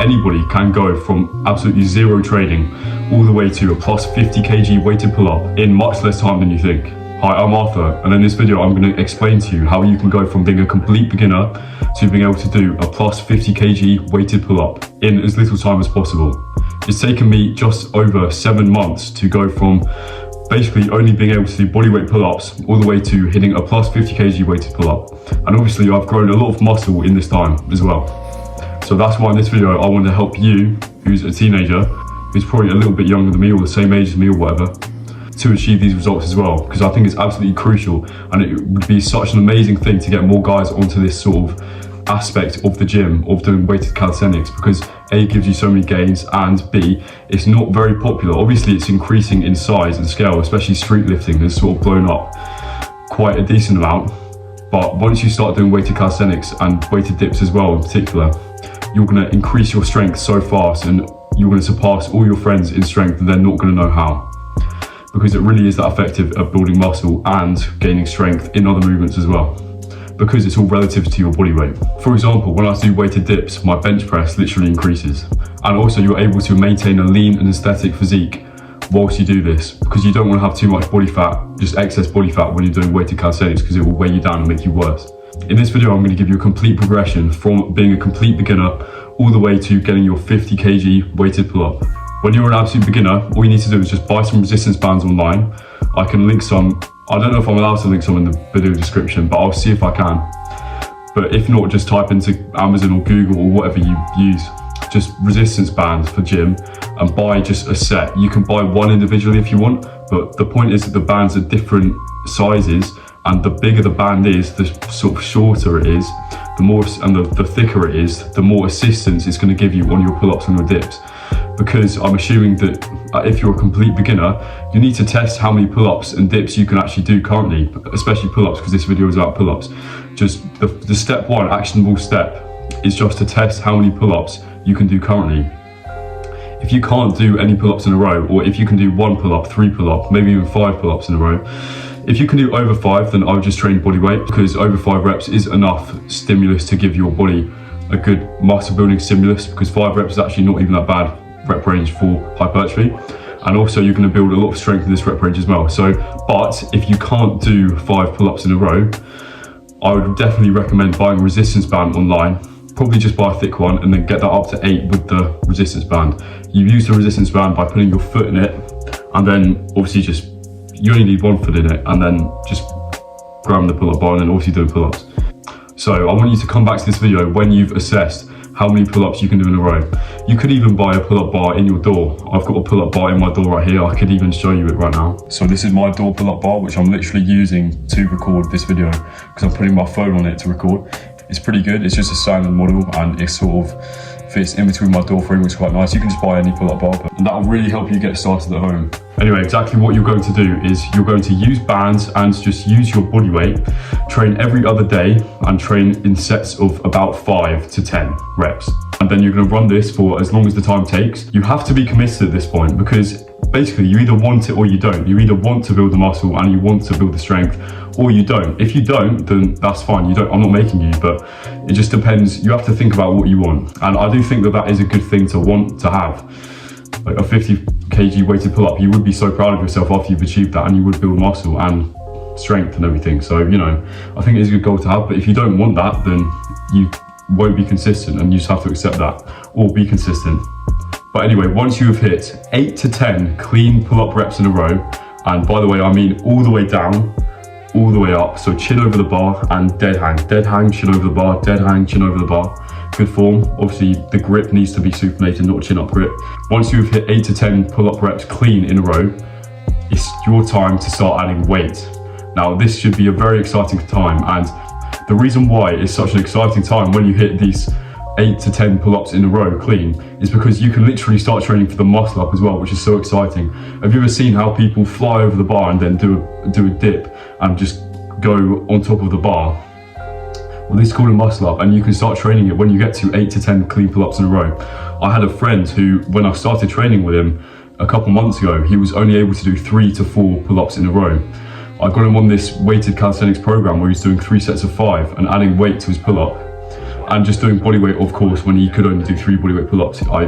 anybody can go from absolutely zero training all the way to a plus 50 kg weighted pull-up in much less time than you think. Hi, I'm Arthur, and in this video I'm going to explain to you how you can go from being a complete beginner to being able to do a plus 50 kg weighted pull-up in as little time as possible. It's taken me just over 7 months to go from basically only being able to do bodyweight pull-ups all the way to hitting a plus 50 kg weighted pull-up. And obviously I've grown a lot of muscle in this time as well. So that's why in this video I want to help you, who's a teenager, who's probably a little bit younger than me or the same age as me or whatever, to achieve these results as well, because I think it's absolutely crucial, and it would be such an amazing thing to get more guys onto this sort of aspect of the gym, of doing weighted calisthenics, because A, it gives you so many gains, and B, it's not very popular. Obviously it's increasing in size and scale, especially street lifting has sort of blown up quite a decent amount, but once you start doing weighted calisthenics and weighted dips as well in particular, you're going to increase your strength so fast and you're going to surpass all your friends in strength, and they're not going to know how, because it really is that effective at building muscle and gaining strength in other movements as well, because it's all relative to your body weight. For example, when I do weighted dips, my bench press literally increases, and also you're able to maintain a lean and aesthetic physique whilst you do this, because you don't want to have too much body fat, just excess body fat when you're doing weighted calisthenics, because it will weigh you down and make you worse. In this video I'm going to give you a complete progression from being a complete beginner all the way to getting your 50 kg weighted pull-up. When you're an absolute beginner, all you need to do is just buy some resistance bands online. I can link some, I don't know if I'm allowed to link some in the video description, but I'll see if I can. But if not, just type into Amazon or Google or whatever you use, just resistance bands for gym, and buy just a set. You can buy one individually if you want, but the point is that the bands are different sizes, and the bigger the band is, the sort of shorter it is, the more, and the thicker it is, the more assistance it's going to give you on your pull-ups and your dips. Because I'm assuming that if you're a complete beginner, you need to test how many pull-ups and dips you can actually do currently, especially pull-ups, because this video is about pull-ups. Just the step one, actionable step, is just to test how many pull-ups you can do currently. If you can't do any pull-ups in a row, or if you can do 1 pull-up, 3 pull-ups, maybe even 5 pull-ups in a row, if you can do over 5, then I would just train body weight, because over 5 reps is enough stimulus to give your body a good muscle building stimulus, because 5 reps is actually not even that bad rep range for hypertrophy, and also you're going to build a lot of strength in this rep range as well. So, but if you can't do 5 pull-ups in a row, I would definitely recommend buying a resistance band online. Probably just buy a thick one and then get that up to 8 with the resistance band. You use the resistance band by putting your foot in it, and then obviously just, you only need 1 foot in it, and then just grabbing the pull-up bar and then obviously doing pull-ups. So I want you to come back to this video when you've assessed how many pull-ups you can do in a row. You could even buy a pull-up bar in your door. I've got a pull-up bar in my door right here. I could even show you it right now. So this is my door pull-up bar, which I'm literally using to record this video, because I'm putting my phone on it to record. It's pretty good. It's just a standard model, and it sort of fits in between my door frame, which is quite nice. You can just buy any pull-up bar, and that'll really help you get started at home. Anyway, exactly what you're going to do is you're going to use bands and just use your body weight, train every other day, and train in sets of about 5 to 10 reps. And then you're going to run this for as long as the time takes. You have to be committed at this point, because basically you either want it or you don't. You either want to build the muscle and you want to build the strength, or you don't. If you don't, then that's fine. You don't, I'm not making you, but it just depends. You have to think about what you want. And I do think that that is a good thing to want to have. Like a 50 kg weighted pull-up, you would be so proud of yourself after you've achieved that, and you would build muscle and strength and everything. So, you know, I think it is a good goal to have, but if you don't want that, then you won't be consistent, and you just have to accept that, or be consistent. But anyway, once you have hit 8 to 10 clean pull-up reps in a row, and by the way, I mean all the way down, all the way up, so chin over the bar and dead hang, chin over the bar, dead hang, chin over the bar. Good form. Obviously the grip needs to be supinated, not chin up grip. Once you've hit 8 to 10 pull-up reps clean in a row, it's your time to start adding weight. Now this should be a very exciting time, and the reason why it's such an exciting time when you hit these 8 to 10 pull-ups in a row clean is because you can literally start training for the muscle up as well, which is so exciting. Have you ever seen how people fly over the bar and then do a dip and just go on top of the bar? Well, this is called a muscle up, and you can start training it when you get to 8 to 10 clean pull-ups in a row. I had a friend who, when I started training with him a couple months ago, he was only able to do 3 to 4 pull-ups in a row. I got him on this weighted calisthenics program where he's doing 3 sets of 5 and adding weight to his pull-up. and just doing body weight, of course, when he could only do 3 bodyweight pull-ups. I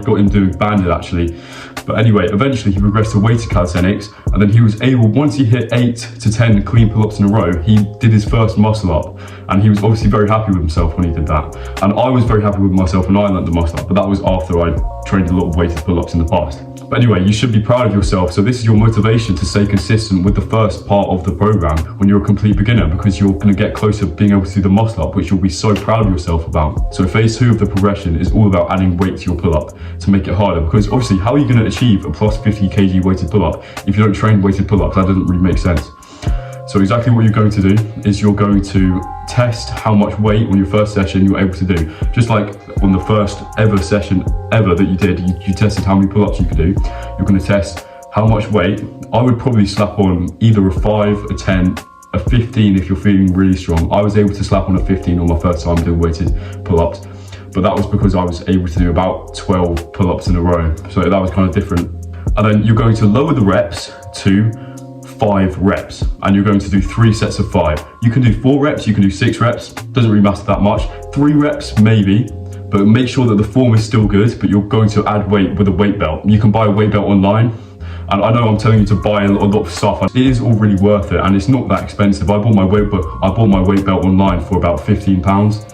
got him doing banded actually. But anyway, eventually he progressed to weighted calisthenics, and then he was able, once he hit 8 to 10 clean pull-ups in a row, he did his first muscle up, and he was obviously very happy with himself when he did that. And I was very happy with myself when I learned the muscle up, but that was after I trained a lot of weighted pull-ups in the past. But anyway, you should be proud of yourself. So this is your motivation to stay consistent with the first part of the program when you're a complete beginner, because you're going to get closer to being able to do the muscle up, which you'll be so proud of yourself about. So phase 2 of the progression is all about adding weight to your pull-up to make it harder, because obviously how are you going to achieve a plus 50 kg weighted pull-up if you don't train weighted pull-ups? That doesn't really make sense. So exactly what you're going to do is you're going to test how much weight on your first session you're able to do. Just like on the first ever session that you did, you tested how many pull-ups you could do. You're going to test how much weight. I would probably slap on either a 5, a 10, a 15 if you're feeling really strong. I was able to slap on a 15 on my first time doing weighted pull-ups, but that was because I was able to do about 12 pull-ups in a row. So that was kind of different. And then you're going to lower the reps to 5 reps, and you're going to do 3 sets of 5. You can do 4 reps, you can do 6 reps, doesn't really matter that much. 3 reps maybe, but make sure that the form is still good, but you're going to add weight with a weight belt. You can buy a weight belt online, and I know I'm telling you to buy a lot of stuff. It is all really worth it, and it's not that expensive. I bought my weight belt online for about £15.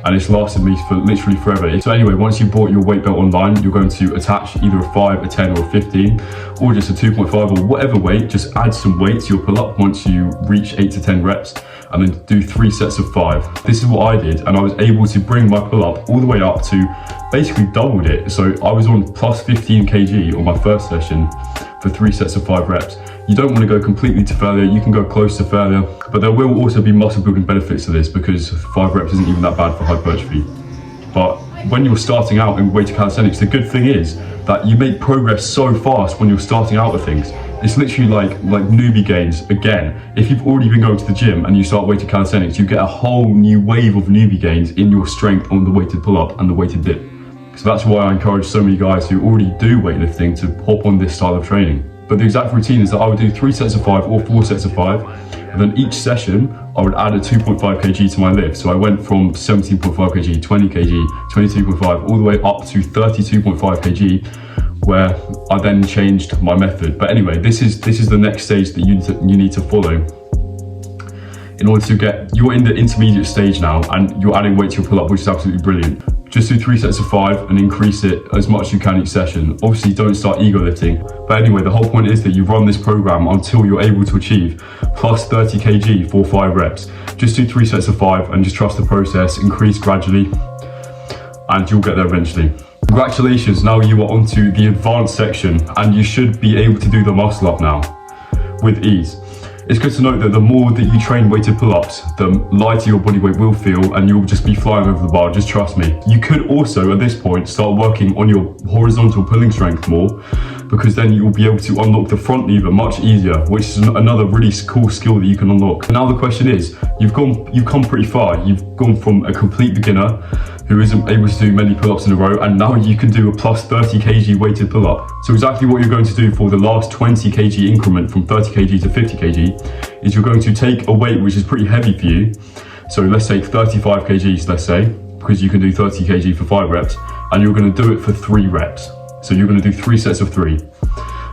And it's lasted me for literally forever. So anyway, once you bought your weight belt online, you're going to attach either a 5, a 10 or a 15, or just a 2.5 or whatever weight. Just add some weight to your pull-up once you reach 8 to 10 reps, and then do 3 sets of 5. This is what I did, and I was able to bring my pull-up all the way up to basically doubled it. So I was on plus 15 kg on my first session for 3 sets of 5 reps. You don't want to go completely to failure, you can go close to failure, but there will also be muscle building benefits to this, because 5 reps isn't even that bad for hypertrophy. But when you're starting out in weighted calisthenics, the good thing is that you make progress so fast when you're starting out with things. It's literally like newbie gains again. If you've already been going to the gym and you start weighted calisthenics, you get a whole new wave of newbie gains in your strength on the weighted pull-up and the weighted dip. So that's why I encourage so many guys who already do weightlifting to hop on this style of training. But the exact routine is that I would do 3 sets of 5 or 4 sets of 5, and then each session I would add a 2.5 kg to my lift. So I went from 17.5 kg, 20 kg, 22.5, all the way up to 32.5 kg, where I then changed my method. But anyway, this is the next stage that you need to follow in order to get, you're in the intermediate stage now, and you're adding weight to your pull-up, which is absolutely brilliant. Just do 3 sets of 5 and increase it as much as you can each session. Obviously don't start ego lifting. But anyway, the whole point is that you run this program until you're able to achieve plus 30 kg for 5 reps. Just do 3 sets of 5 and just trust the process, increase gradually, and you'll get there eventually. Congratulations, now you are onto the advanced section, and you should be able to do the muscle up now with ease. It's good to note that the more that you train weighted pull-ups, the lighter your body weight will feel, and you'll just be flying over the bar, just trust me. You could also, at this point, start working on your horizontal pulling strength more, because then you'll be able to unlock the front lever much easier, which is another really cool skill that you can unlock. Now the question is, you've come pretty far. You've gone from a complete beginner who isn't able to do many pull-ups in a row, and now you can do a plus 30 kg weighted pull-up. So exactly what you're going to do for the last 20 kg increment from 30 kg to 50 kg is you're going to take a weight which is pretty heavy for you. So let's take 35 kgs, let's say, because you can do 30 kg for 5 reps, and you're going to do it for 3 reps. So you're going to do 3 sets of 3.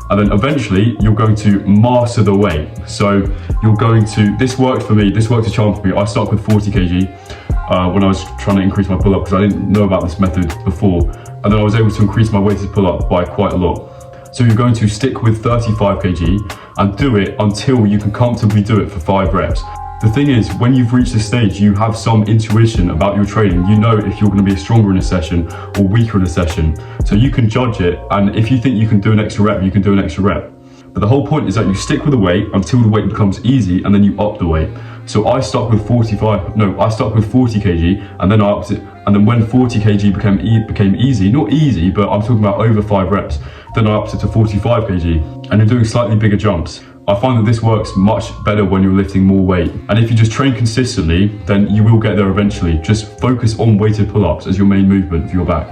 And then eventually you're going to master the weight. So you're going to, this worked for me, this worked a charm for me. I stuck with 40 kg when I was trying to increase my pull-up, because I didn't know about this method before. And then I was able to increase my weighted pull-up by quite a lot. So you're going to stick with 35 kg and do it until you can comfortably do it for 5 reps. The thing is, when you've reached this stage, you have some intuition about your training. You know if you're going to be stronger in a session or weaker in a session. So you can judge it, and if you think you can do an extra rep, you can do an extra rep. But the whole point is that you stick with the weight until the weight becomes easy, and then you up the weight. So I stuck with 40 kg, and then I upped it. And then when 40 kg became easy, not easy, but I'm talking about over 5 reps, then I upped it to 45 kg, and you're doing slightly bigger jumps. I find that this works much better when you're lifting more weight. And if you just train consistently, then you will get there eventually. Just focus on weighted pull-ups as your main movement for your back.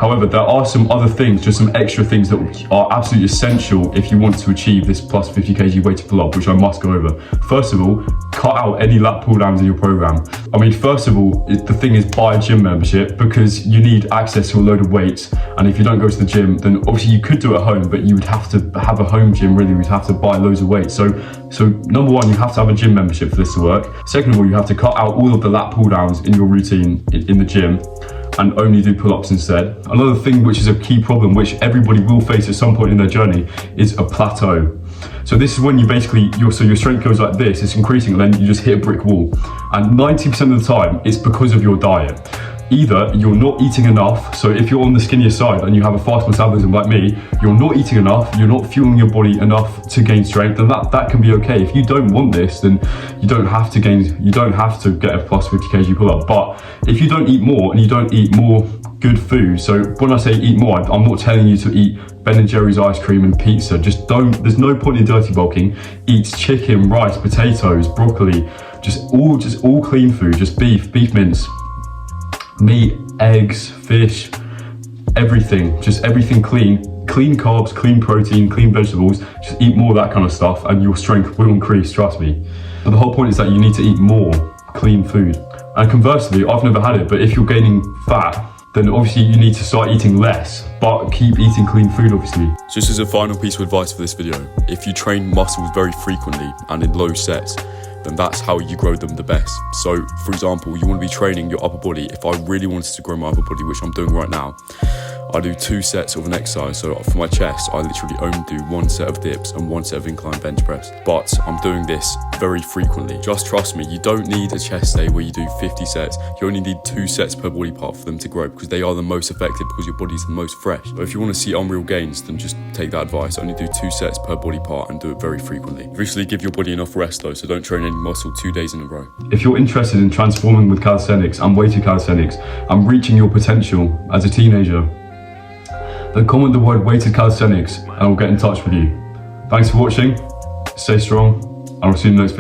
However, there are some other things, just some extra things that are absolutely essential if you want to achieve this plus 50 kg weighted pull-up, which I must go over. First of all, cut out any lat pull downs in your program. I mean, first of all, the thing is buy a gym membership, because you need access to a load of weights. And if you don't go to the gym, then obviously you could do it at home, but you would have to have a home gym, really. You'd have to buy loads of weights. So number one, you have to have a gym membership for this to work. Second of all, you have to cut out all of the lat pull downs in your routine in the gym, and only do pull-ups instead. Another thing which is a key problem, which everybody will face at some point in their journey, is a plateau. So this is when you basically, your strength goes like this, it's increasing, and then you just hit a brick wall. And 90% of the time, it's because of your diet. Either you're not eating enough, so if you're on the skinnier side and you have a fast metabolism like me, you're not eating enough, you're not fueling your body enough to gain strength, and that can be okay. If you don't want this, then you don't have to get a plus 50 kg pull-up. But if you don't eat more, and you don't eat more good food, so when I say eat more, I'm not telling you to eat Ben & Jerry's ice cream and pizza. Just don't, there's no point in dirty bulking. Eat chicken, rice, potatoes, broccoli, just all clean food, just beef mince, meat, eggs, fish, everything, just everything clean carbs, clean protein, clean vegetables. Just eat more of that kind of stuff and your strength will increase, trust me. But the whole point is that you need to eat more clean food. And conversely, I've never had it, but if you're gaining fat, then obviously you need to start eating less, but keep eating clean food, obviously. Just as a final piece of advice for this video, if you train muscles very frequently and in low sets, then that's how you grow them the best. So for example, you want to be training your upper body. If I really wanted to grow my upper body, which I'm doing right now, I do 2 sets of an exercise. So for my chest, I literally only do 1 set of dips and 1 set of incline bench press. But I'm doing this very frequently. Just trust me, you don't need a chest day where you do 50 sets. You only need 2 sets per body part for them to grow, because they are the most effective, because your body's the most fresh. But if you want to see unreal gains, then just take that advice. Only do 2 sets per body part and do it very frequently. Obviously give your body enough rest though, so don't train any muscle 2 days in a row. If you're interested in transforming with calisthenics and weighted calisthenics and reaching your potential as a teenager, then comment the word weighted calisthenics and I'll get in touch with you. Thanks for watching, stay strong, and I'll see you in the next video.